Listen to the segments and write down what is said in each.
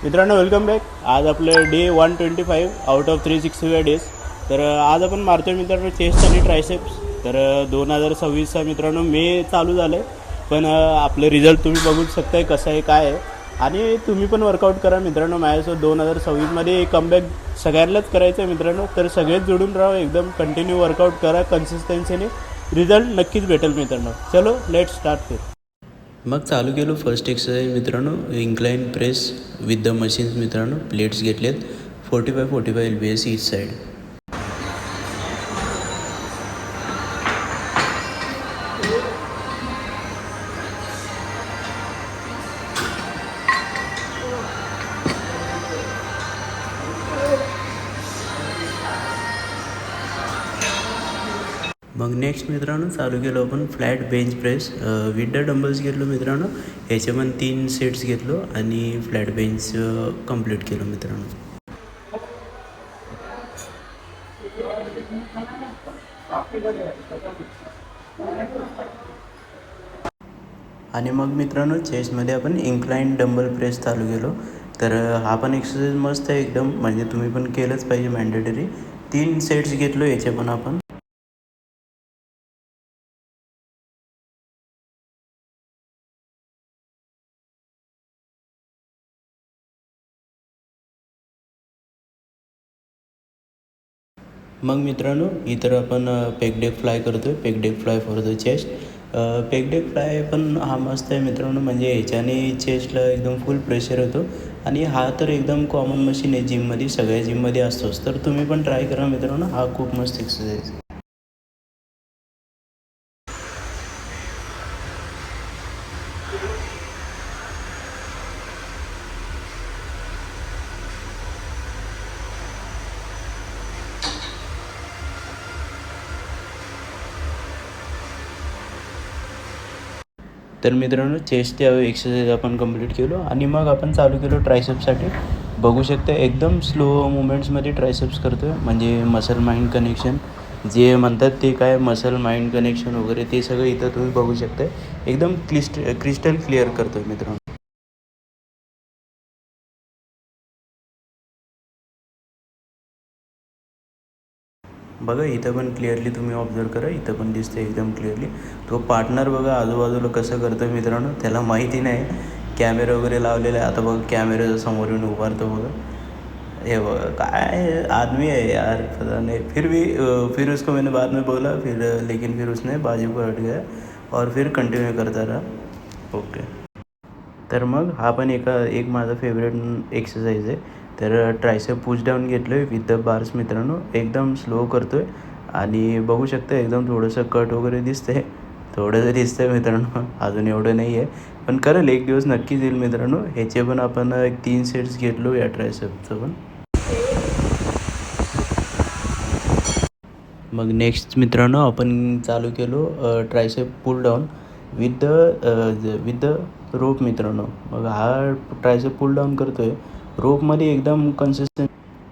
मित्रांनो welcome back. आज आपलं डे 125 आउट ऑफ 365 डेज. तर आज आपण मारतो आहे मित्रांनो चेस्ट आणि ट्रायसेप्स. तर 2026चा मित्रांनो मे चालू झालं आहे, पण आपलं रिझल्ट तुम्ही बघू शकताय कसं आहे काय आहे. आणि तुम्ही पण वर्कआउट करा मित्रांनो माझ्यासोबत. 2026मध्ये कमबॅक सगळ्यांनाच करायचं आहे मित्रांनो. तर सगळेच जोडून राहा, एकदम कंटिन्यू वर्कआउट करा कन्सिस्टन्सीने. रिझल्ट नक्कीच भेटेल मित्रांनो. चलो लेट स्टार्ट फिर. मग चालू केलो फर्स्ट एक्सरसाइज मित्रांनो, incline press with the machines मित्रांनो. प्लेट्स घेतलेत 45 LBS ईच साईड. मग नेक्स्ट मित्रांनो चालू केलो आपण flat bench press with the dumbbells घेतलो मित्रांनो. ह्याचे पण 3 सेट्स घेतलो आणि फ्लॅट बेंच कंप्लीट केलो मित्रांनो. आणि मग मित्रांनो चेस्टमध्ये आपण इन्क्लाइन डंबल प्रेस चालू केलो. तर हा पण एक्सरसाइज मस्त आहे एकदम, म्हणजे तुम्ही पण केलंच पाहिजे मॅन्डेटरी. 3 सेट्स घेतलो याचे पण आपण. मग मित्रांनो इतर आपण पेग डेक फ्लाय करतो आहे. Peg deck fly for the chest. Peg deck fly पण हा मस्त आहे मित्रांनो, म्हणजे ह्याच्याने चेस्टला एकदम फुल प्रेशर येतो. आणि हा तर एकदम कॉमन मशीन आहे जिममध्ये, सगळ्या जिममध्ये असतोच. तर तुम्ही पण ट्राय करा मित्रांनो, हा खूप मस्त एक्सरसाइज. तर मित्रांनो चेस्ट एक्सरसाइज आपण कंप्लीट केलो आणि मग आपण चालू केलो ट्रायसेप्ससाठी. बघू शकता एकदम स्लो मुवमेंट्समध्ये ट्रायसेप्स करतो आहे, म्हणजे मसल माइंड कनेक्शन जे म्हणतात ते काय, मसल माइंड कनेक्शन वगैरे ते सगळं इथं तुम्ही बघू शकता. एकदम क्रिस्टल क्लिअर करतो आहे मित्रांनो. बघा इथं पण क्लिअरली तुम्ही ऑब्झर्व करा, इथं पण दिसतं एकदम क्लिअरली. तो पार्टनर बघा आजूबाजूला कसं करतो मित्रांनो, त्याला माहिती नाही कॅमेरा वगैरे लावलेला आहे. आता बघा कॅमेऱ्याच्या समोर येऊन उभारतो बघा. हे बघा काय आदमी है यार, पता नहीं. फिर उसको मैंने बाद में बोला फिर, लेकिन फिर उसने बाजू को हट गया और फिर कंटिन्यू करता रहा. ओके. तर मग हा पण एक माझा फेवरेट एक्सरसाइज आहे. तर ट्रायसेप पुश डाऊन घेतलो आहे विथ द बार्स मित्रांनो. एकदम स्लो करतो आहे आणि बघू शकता एकदम थोडंसं कट वगैरे दिसतं आहे. थोडंसं दिसतं आहे मित्रांनो, अजून एवढं नाही आहे, पण करेल एक दिवस नक्कीच येईल मित्रांनो. ह्याचे पण आपण 3 सेट्स घेतलो या ट्रायसेपचं पण. मग नेक्स्ट मित्रांनो आपण चालू केलो tricep pull down with the rope मित्रांनो. मग हा ट्रायसेप पुल डाऊन करतो आहे रोपमध्ये एकदम कन्सिस्टंट.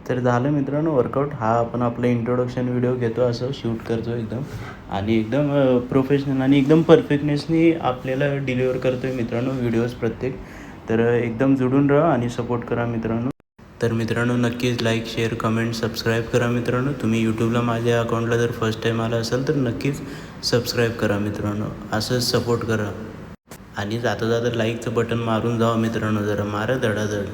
तर झालं मित्रांनो वर्कआउट. हा आपण आपलं इंट्रोडक्शन व्हिडिओ घेतो, असं शूट करतो एकदम, आणि एकदम प्रोफेशनल आणि एकदम परफेक्टनेसनी आपल्याला डिलिव्हर करतो आहे मित्रांनो व्हिडिओज प्रत्येक. तर एकदम जुडून राहा आणि सपोर्ट करा मित्रांनो. तर मित्रांनो नक्कीच लाईक शेअर कमेंट सबस्क्राईब करा मित्रांनो. तुम्ही यूट्यूबला माझ्या अकाउंटला जर फर्स्ट टाईम आला असाल तर नक्कीच सबस्क्राईब करा मित्रांनो, असंच सपोर्ट करा. आणि जाता जाता लाईकचं बटन मारून जावा मित्रांनो, जरा मारा धडाधड.